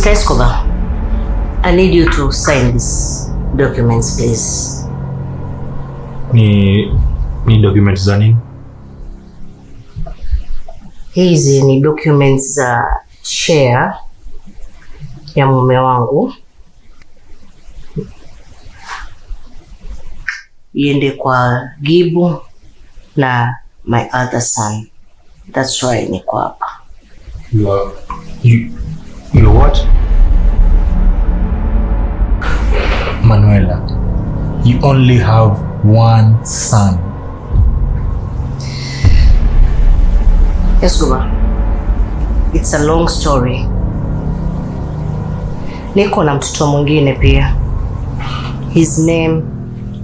Mr. Escobar, I need you to sign these documents, please. Ni documents za nini? Hizi ni documents za share ya mume wangu. Iende kwa Gibu na my other son. That's why niko hapa. You what? Manuela, you only have one son. Yes, Guba. It's a long story. Niko na mtoto mwingine pia. His name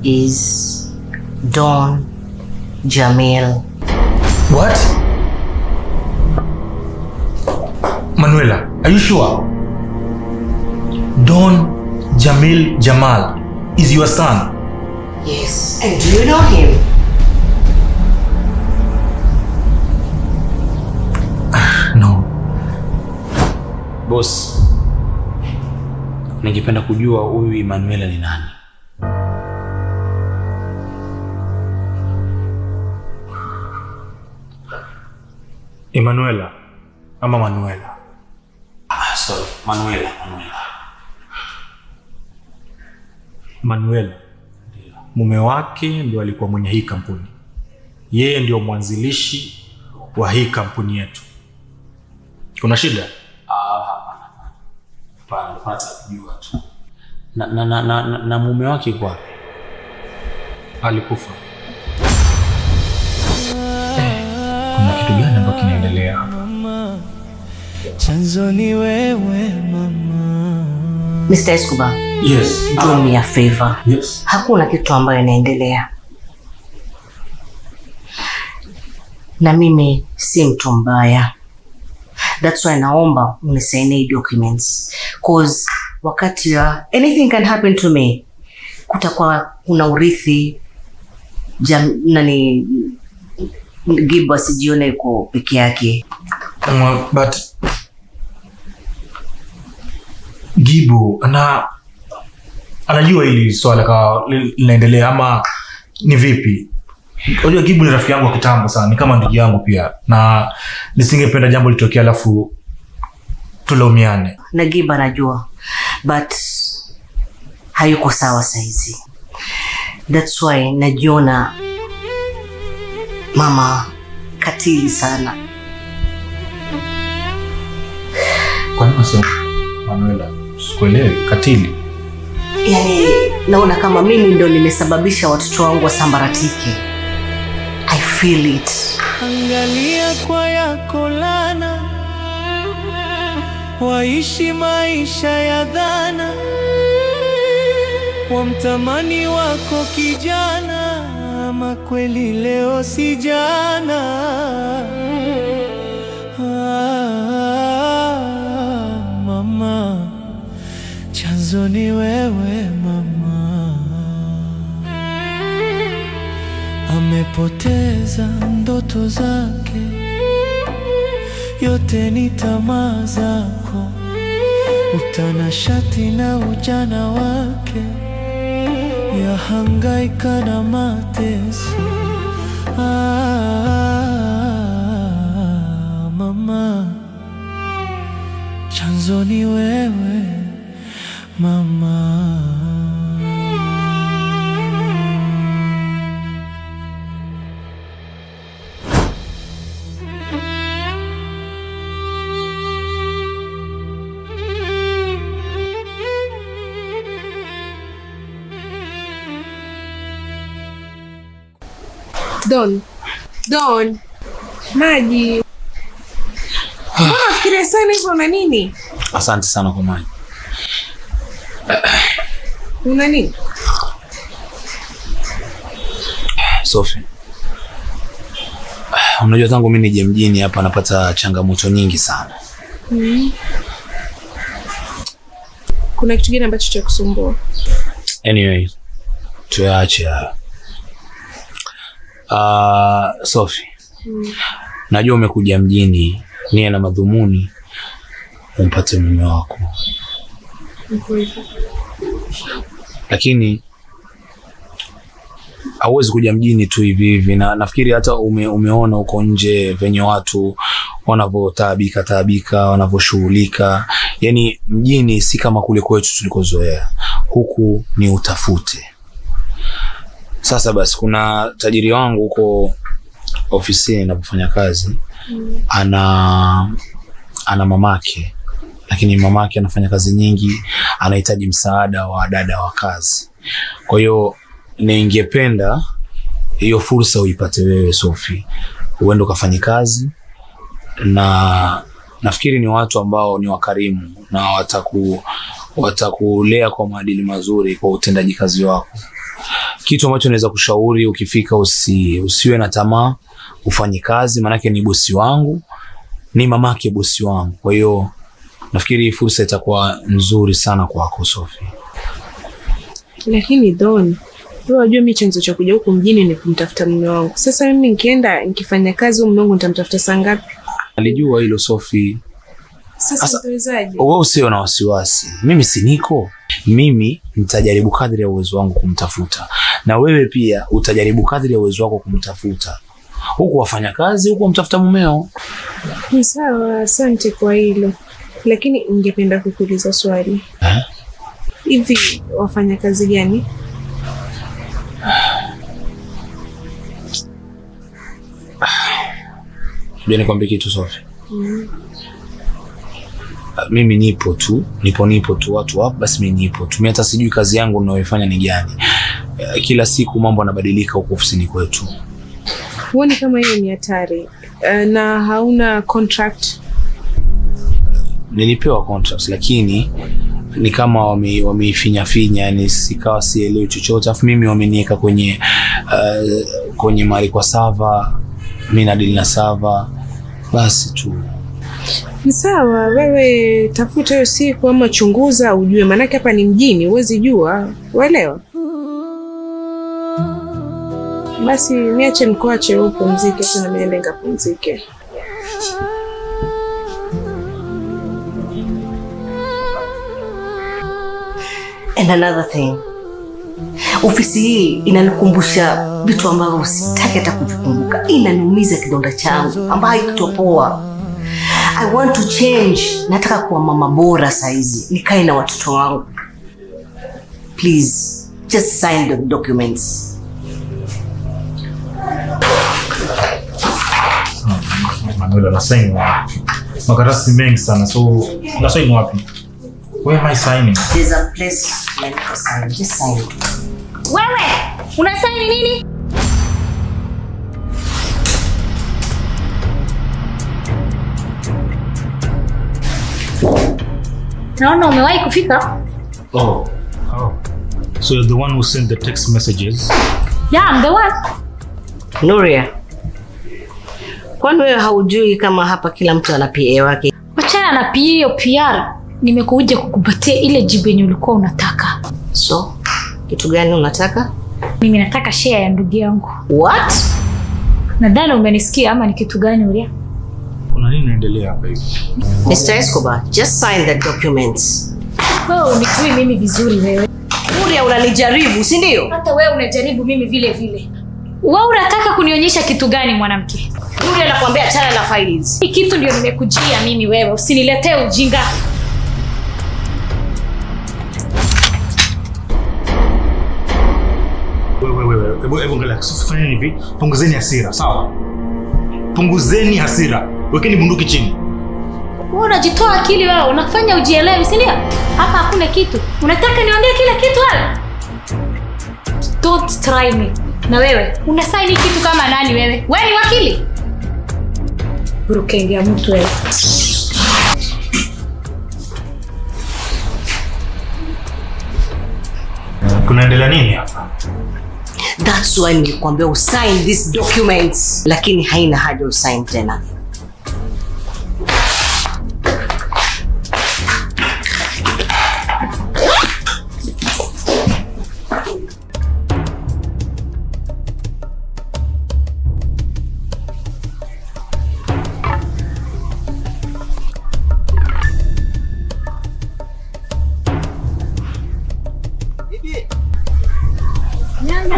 is Don Jamil. What? Manuela, are you sure? Don Jamil Jamal is your son? Yes. And do you know him? No. Boss, ningependa kujua huyu Emanuela ni nani? Emanuela ama Manuela? Sorry, Manuela. Manuela. Mume wake ndio alikuwa mwenye hii kampuni. Yeye ndio mwanzilishi wa hii kampuni yetu. Kuna shida? Hapana, kujua tu. Na mume wake kwa alikufa. Kuna kitu gani ambacho kinaendelea hapa? Chanzo ni wewe mama. Mr. Escobar. Yes. Do me a favor. Yes. Hakuna kitu ambayo inaendelea. Na mimi si mtu mbaya. That's why naomba unisaini documents. Cause wakati anything can happen to me. Kutakuwa kuna urithi. Gibu asijione yuko peke yake. But Gibu anajua hili swala linaendelea ama ni vipi? Unajua Gibu ni rafiki yangu wa kitambo sana, ni kama ndugu yangu pia, na nisingependa jambo litokea alafu tulaumiane. Na Gibu anajua, but hayuko sawa saizi. That's why najiona mama katili sana. Kwa nini unasema Manuela? Sikuelewi. Katili? Yani naona kama mimi ndo nimesababisha watoto wangu wasambaratike. I feel it. Angalia kwa yako lana, waishi maisha ya dhana, wamtamani wako kijana, ama kweli leo si jana. Mama, chanzo ni wewe mama. Amepoteza ndoto zake, yote ni tamaa zako, utanashati na ujana wake, yahangaika na mateso. Mama, chanzo ni wewe mama. Don. Maji. Mbona unafikiria sana hivyo na nini? Asante sana kwa maji. Una nini? Sophie. Unajua tangu mimi nije mjini hapa napata changamoto nyingi sana. Kuna kitu gani ambacho cha kusumbua? Anyway, tuache. Sophie. Najua umekuja mjini nia na madhumuni umpate mume wako. Lakini hauwezi kuja mjini tu hivi hivi, na nafikiri hata umeona huko nje venye watu wanavyotaabika, wanavyoshughulika. Yani mjini si kama kule kwetu tulikozoea. Huku ni utafute. Sasa basi kuna tajiri wangu huko ofisini ninapofanya kazi, ana mamake, lakini mamake anafanya kazi nyingi, anahitaji msaada wa dada wa kazi. Kwa hiyo ningependa hiyo fursa uipate wewe Sophie, uende ukafanye kazi, na nafikiri ni watu ambao ni wakarimu na watakulea kwa maadili mazuri kwa utendaji kazi wako. Kitu ambacho naweza kushauri, ukifika usiwe na tamaa, ufanye kazi, maana ni bosi wangu, ni mamake bosi wangu. Kwa hiyo nafikiri fursa itakuwa nzuri sana kwako Sophie. Lakini Don, wewe unajua mimi chanzo cha kuja huku mjini ni kumtafuta mume wangu. Sasa mimi nikienda nikifanya kazi mume wangu nitamtafuta saa ngapi? Alijua hilo Sophie. Sasa utawezaje? Wewe usio na wasiwasi. Mimi si niko. Mimi nitajaribu kadri ya uwezo wangu kumtafuta. Na wewe pia utajaribu kadri ya uwezo wako kumtafuta. Huku wafanya kazi, huku mtafuta mumeo. Ni sawa, asante kwa hilo. Lakini ningependa kukuuliza swali. Hivi wafanya kazi gani? Ndio nikwambie kitu Sophie. Mimi nipo tu watu hapo, basi mimi nipo tu. Mimi hata sijui kazi yangu ninayoifanya ni gani. Kila siku mambo yanabadilika huko ofisini kwetu. Huoni kama hiyo ni hatari? Na hauna contract? Nilipewa contract, lakini ni kama wameifinya, yani sikawa sielewi chochote. Afu mimi wameniweka kwenye mali kwa sava, mimi nadili na sava, basi tu. Ni sawa, wewe tafuta hiyo siku ama chunguza ujue, maana hapa ni mjini, huwezi jua, uelewa? Basi niache nikuache upumzike, tena mimi niende nikapumzike. And another thing, ofisi hii inanikumbusha vitu ambavyo usitaki hata kuvikumbuka. Inaniumiza kidonda changu ambayo haikutopoa. I want to change. Nataka kuwa mama bora saizi, nikae na watoto wangu. Please, just sign the documents. Manuela, na sign wapi? Makaratasi mengi sana, so na sign wapi? Where am I signing? There's a place like to sign. Just sign it. Wewe, unasaini nini? Naona umewahi kufika. Oh. So you're the one who sent the text messages? Yeah, I'm the one. Nuria, kwani wewe haujui kama hapa kila mtu ana PA wake? Wachana na PA hiyo PR. Nimekuja kukupatia ile jibu yenye ulikuwa unataka. So, kitu gani unataka? Mimi nataka share ya ndugu yangu. What? Nadhani umenisikia ama ni kitu gani Uria? Kuna nini inaendelea hapa hivi? Mr. Escobar, just sign the documents. Wewe unijui mimi vizuri wewe. Nuria, unanijaribu, si ndio? Hata wewe unajaribu mimi vile vile. Wewe unataka kunionyesha kitu gani mwanamke? Nuria, nakwambia achana na files. Hii kitu ndio nimekujia mimi wewe. Usiniletee ujinga. Wewe, hebu angalia, fanyeni hivi, punguzeni hasira, sawa? Punguzeni hasira. Wekeni bunduki chini. Wewe unajitoa akili wewe, unafanya ujielewi, si ndio? Hapa hakuna kitu. Unataka niongee kila kitu wewe? Don't try me. Na wewe, unasaini kitu kama nani wewe? Wewe ni wakili? Burukenge ya mtu wewe. Kunaendelea nini hapa? That's why nilikwambia usign these documents, lakini haina haja usign tena.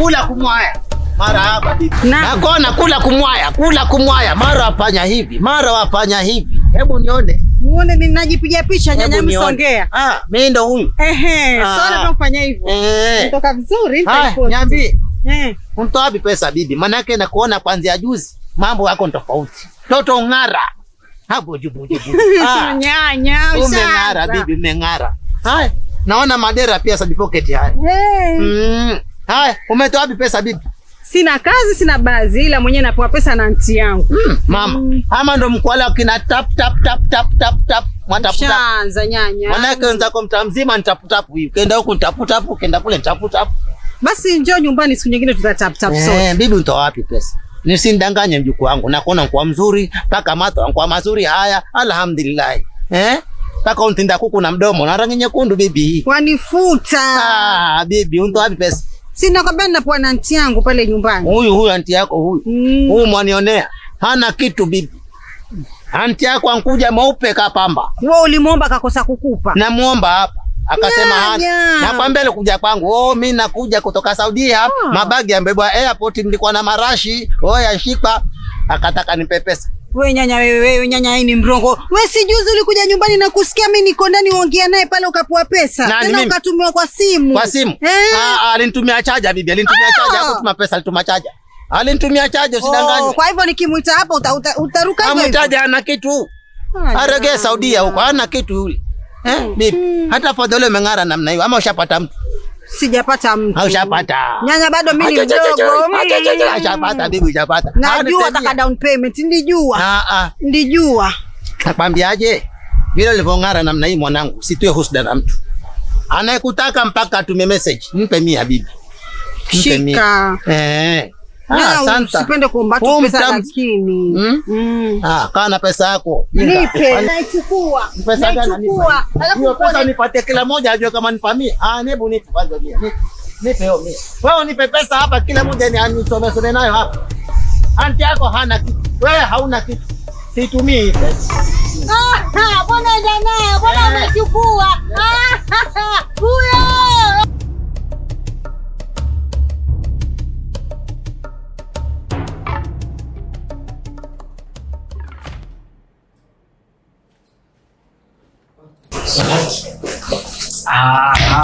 kula kumwaya. Mara hapa bibi. Nakona kula kumwaya. Mara wafanya hivi, mara wafanya hivi. Hebu nione. Muone ninajipiga picha nyanya msongea. Mimi ndo huyu. Sana tunafanya hivyo. Kutoka vizuri niambie. Unatoa wapi pesa bibi? Maana yake nakuona kuanzia juzi. Mambo yako tofauti. Toto ngara. Hapo jubu. Nyanya, umengara bibi, umengara. Haya, naona madera pia side pocket haya. Haya, umetoa wapi pesa bibi? Sina kazi, sina bazi, ila mwenyewe napewa pesa na aunti yangu. Mama, ama ndo mkwala kina tap. Mwatafuta. Shanza nyanya. Maana yake wenzako mtaa mzima nitaputapu hivi. Kenda huku nitaputapu, kenda kule nitaputapu. Basi njoo nyumbani siku nyingine tutatap sote. Bibi unatoa wapi pesa? Nisindanganye mjukuu wangu. Nakuona kwa mzuri, paka mato kwa mazuri haya. Alhamdulillah. Paka untinda kuku na mdomo na rangi nyekundu bibi. Wanifuta. Bibi unatoa wapi pesa? Sina kwamba napoa na aunti yangu pale nyumbani. Huyu aunti yako huyu. Huyu mwanionea. Hana kitu bibi. Aunti yako ankuja mweupe kapamba. Wewe ulimuomba kakosa kukupa. Namuomba hapa. Akasema hana. Nakwambia alikuja kwangu. Mimi nakuja kutoka Saudi hapa. Mabagi yambebwa airport, nilikuwa na marashi. Yashikwa. Akataka nipe pesa. Wewe nyanya hii ni mrongo. Wewe si juzi ulikuja nyumbani na kusikia mimi niko ndani uongea naye pale ukapewa pesa. Tena ukatumiwa kwa simu. Kwa simu? Alinitumia chaja bibi. Alinitumia chaja hapo tuma pesa, alituma chaja. Alinitumia chaja usidanganye. Kwa hivyo nikimuita hapa utaruka hivyo. Amtaja ana kitu. Arege Saudia huko ana kitu yule. Bibi, hata fadhali umeng'ara namna hiyo ama ushapata mtu? Sijapata mtu. Ushapata. Nyanya bado mimi ni mdogo. Ushapata bibi, ushapata. Najua ataka down payment, nilijua. Nilijua. Nakwambiaje? Vile ulivong'ara namna hii mwanangu, sitoe husda na mtu. Anayekutaka mpaka atume message. Mpe 100 bibi. Mpe 100. Asante. Usipende kuomba tu pesa lakini. Kana pesa yako. Nipe. Naichukua. Pesa gani? Hiyo pesa nipatie kila moja ajue kama nipamie. Hebu nipe kwanza 100. Nipe hiyo 100. Wewe nipe pesa hapa kila moja ni anisome nayo hapa. Aunti yako hana kitu. Wewe hauna kitu. Situmii hii pesa. Bwana jana, bwana umechukua. Huyo.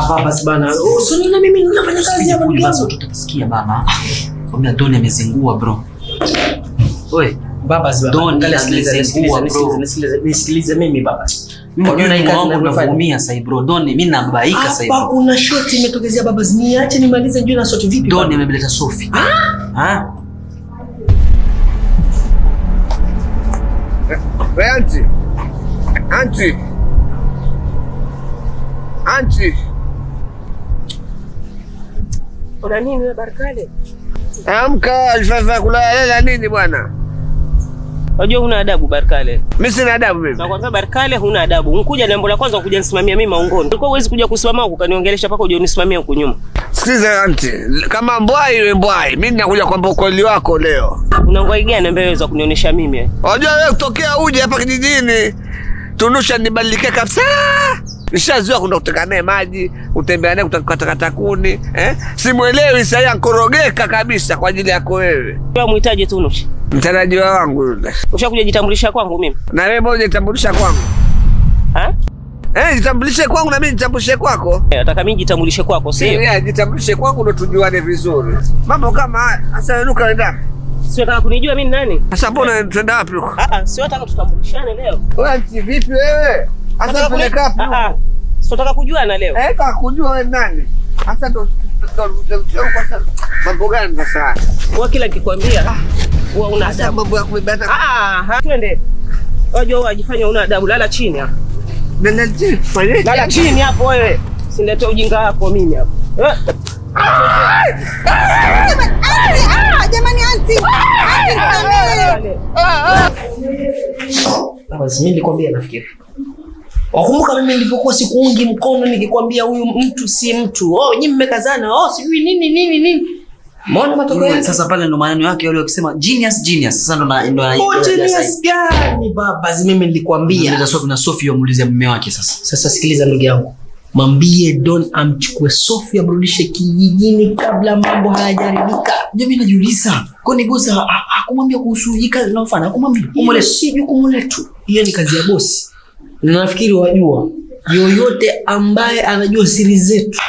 Baba bana. Usiona mimi ninafanya kazi hapa ndugu yangu. Tutasikia baba. Kwamba Don amezingua bro. Oi, baba Don amezingua bro. Nisikilize mimi baba. Mimi unaona hii kazi ninafanyia sasa bro. Don mimi nabaika sasa hivi. Hapa kuna shot imetokezea baba. Niache nimalize njoo na shot vipi? Don ameleta Sophie. Auntie. Una nini wewe Barkale? Amka, sasa kulala nini bwana? Unajua huna adabu Barkale. Mimi sina adabu mimi. Nakwambia Barkale huna adabu. Unkuja jambo la kwanza kuja nisimamia mimi maongoni. Ulikuwa huwezi kuja kusimama huko kaniongelesha paka uje unisimamie huko nyuma. Sikiza auntie, kama mbwai wewe mbwai, mimi ninakuja kwamba ukweli wako leo. Una ngwai gani ambaye unaweza kunionyesha mimi? Unajua wewe kutokea uje hapa kijijini, Tunusha nibadilike kabisa. Nishazoea kwenda kuteka naye maji, utembea naye kutakata kuni, Simuelewi sasa yankorogeka kabisa kwa ajili yako wewe. Wewe muhitaji Tunusha. Mtarajiwa wangu yule. Ushakuja jitambulisha kwangu mimi. Na wewe moja jitambulisha kwangu. Jitambulishe kwangu na mimi jitambulishe kwako. Nataka mimi jitambulishe kwako, sio? Jitambulishe kwangu ndo tujuane vizuri. Mambo kama haya, sasa nuka nenda. Sio nataka kunijua mimi nani? Sasa mbona tuenda wapi huko? Sio nataka tutambulishane leo. Wewe vipi wewe? Sasa peleka wapi? Sio nataka kujuana leo. Nataka kujua wewe nani. Sasa ndo kwa sasa. Mambo gani sasa? Wewe kila nikikwambia wewe una adabu. Mambo ya kubebana. Twende. Wajua wajifanya una adabu, lala chini hapo. Lala chini hapo wewe. Silete ujinga wako mimi hapo. Jamani auntie. Basi mimi nilikwambia nafikiri. Wakumbuka mimi nilipokuwa sikuungi mkono nikikwambia huyu mtu si mtu. Nyinyi mmekazana. Sijui nini. Mbona matokeo yake? Sasa pale ndo maneno yake wale wakisema genius. Sasa ndo genius gani baba? Mimi nilikwambia. Ndio Sophie na Sophie wamuulize mume wake sasa. Sasa sikiliza ndugu yangu. Mwambie Don amchukue Sophie amrudishe kijijini kabla mambo hayajaribika. Ndio mimi najiuliza. Kwa nini bosi hakumwambia kuhusu hii kazi inayofanya? Hakumwambia. Umole si jukumu letu. Hiyo ni kazi ya bosi. Na nafikiri wajua yoyote ambaye anajua siri zetu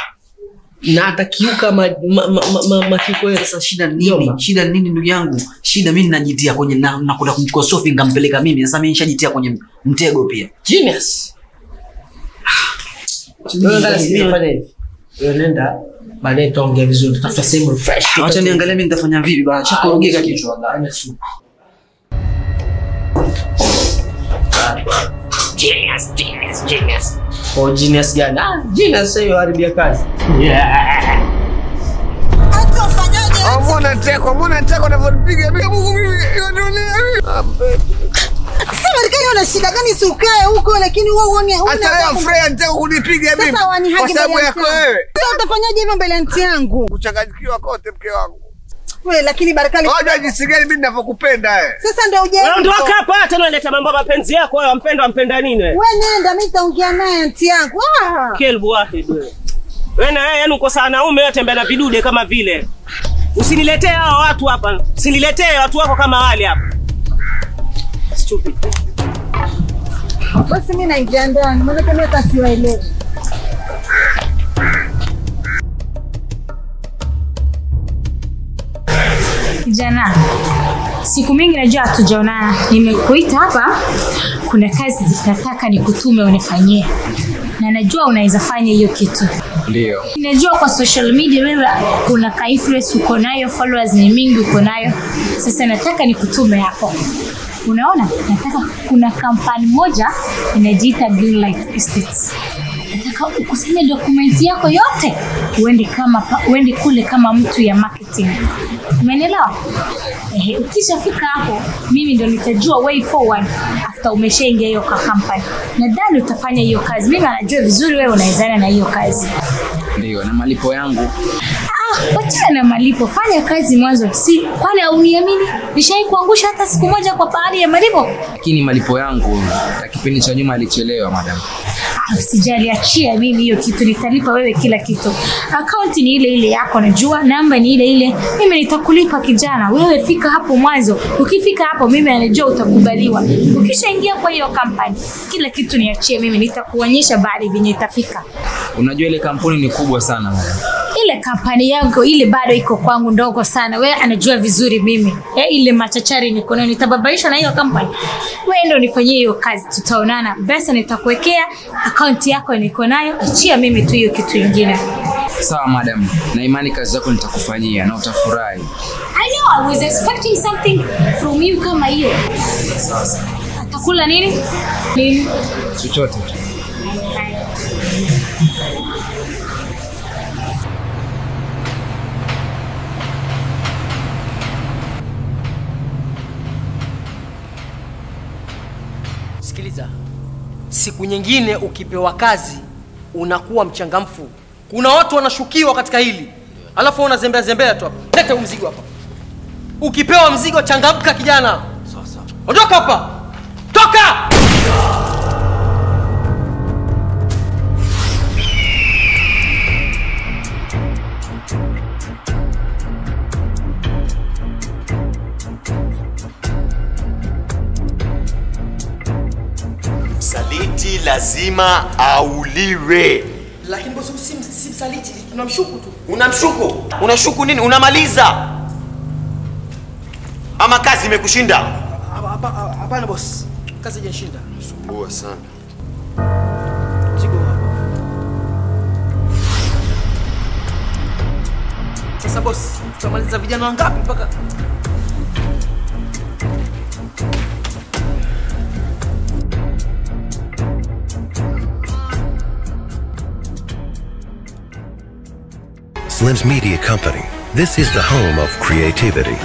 na atakiuka makiko yetu. Sasa shida nini? Shida nini ndugu yangu? Shida mimi ninajitia kwenye na kwenda kumchukua Sophie ngampeleka mimi. Sasa mimi nishajitia kwenye mtego pia. Genius. Ndio ngala sifanye hivi. Nenda baadaye tuongee vizuri, tutafuta sehemu fresh. Acha niangalie mimi nitafanya vipi bana. Shakorogeka kichwa ndani. Genius. Oh, genius gani? Genius sio haribia kazi. Hata ufanyaje? Mbona teko unavyopiga Mungu mimi. Sasa Marekani una shida gani ukae huko lakini wewe uone hata leo Freya nitaka kunipiga mimi. Kwa sababu yako wewe. Sasa utafanyaje hivyo mbele ya yangu? Kuchanganyikiwa kote mke wangu. Wewe lakini Barakali. Ngoja jinsi gani mimi ninavyokupenda Sasa ndio uje. Wewe ndio hapa tena unaleta mambo mapenzi yako wewe wampenda nini wewe? Wewe nenda mimi nitaongea naye anti yangu. Kelbu wahid wewe. Wewe na yeye uko sana naume yote tembea na vidude kama vile. Usiniletee hao watu hapa. Usiniletee watu wako kama wale hapa. Stupid. Basi mimi naingia ndani, maana kama utasiwaelewa. Kijana, siku mingi najua hatujaonana. Nimekuita hapa, kuna kazi nataka nikutume unifanyie. Na najua unaweza fanya hiyo kitu. Ndio. Najua kwa social media wewe kuna ka influence uko nayo, followers ni mingi uko nayo. Sasa nataka nikutume hapo. Unaona? Nataka kuna kampani moja inajiita Greenlight Estates. Nataka ukusanye dokumenti yako yote uende kule kama mtu ya marketing. Umeelewa? Ukishafika hapo mimi ndio nitajua way forward after umeshaingia hiyo kampani. Nadhani utafanya hiyo kazi. Mimi najua vizuri wewe unaezana na hiyo kazi. Ndio, na malipo yangu. Wacha na malipo, fanya kazi mwanzo. Si kwani uniamini? Nishaikuangusha hata siku moja kwa pahali ya malipo. Lakini malipo yangu ya kipindi cha nyuma alichelewa madam. Usijali, achia mimi hiyo kitu, nitalipa wewe kila kitu. Account ni ile ile yako najua, namba ni ile ile. Mimi nitakulipa kijana. Wewe fika hapo mwanzo. Ukifika hapo mimi anajua utakubaliwa. Ukishaingia kwa hiyo kampani, kila kitu niachie mimi, nitakuonyesha baadhi venye itafika. Unajua ile kampuni ni kubwa sana madam. Ile kampani yangu ile bado iko kwangu ndogo sana. Wewe anajua vizuri mimi. Ile machachari niko nayo nitababaisha na hiyo kampani. Wewe ndio nifanyie hiyo kazi, tutaonana. Pesa nitakuwekea, account yako niko nayo. Achia mimi tu hiyo kitu kingine. Sawa madam. Na imani kazi zako nitakufanyia na utafurahi. I know, I was expecting something from you kama hiyo. Sasa. Atakula nini? Nini? Chochote. Sikiliza. Siku nyingine ukipewa kazi unakuwa mchangamfu. Kuna watu wanashukiwa katika hili. Alafu unazembea tu hapa. Leta mzigo hapa. Ukipewa mzigo changamka kijana. Sawa. Ondoka hapa. Toka! Msaliti lazima auliwe. Lakini bosi si msaliti, tunamshuku tu. Unamshuku? Unashuku nini? Unamaliza. Ama kazi imekushinda? Hapana boss. Kazi haijanishinda. Sumbua sana. Mzigo hapa. Sasa boss, tutamaliza vijana wangapi mpaka Slim's Media Company. This is the home of creativity.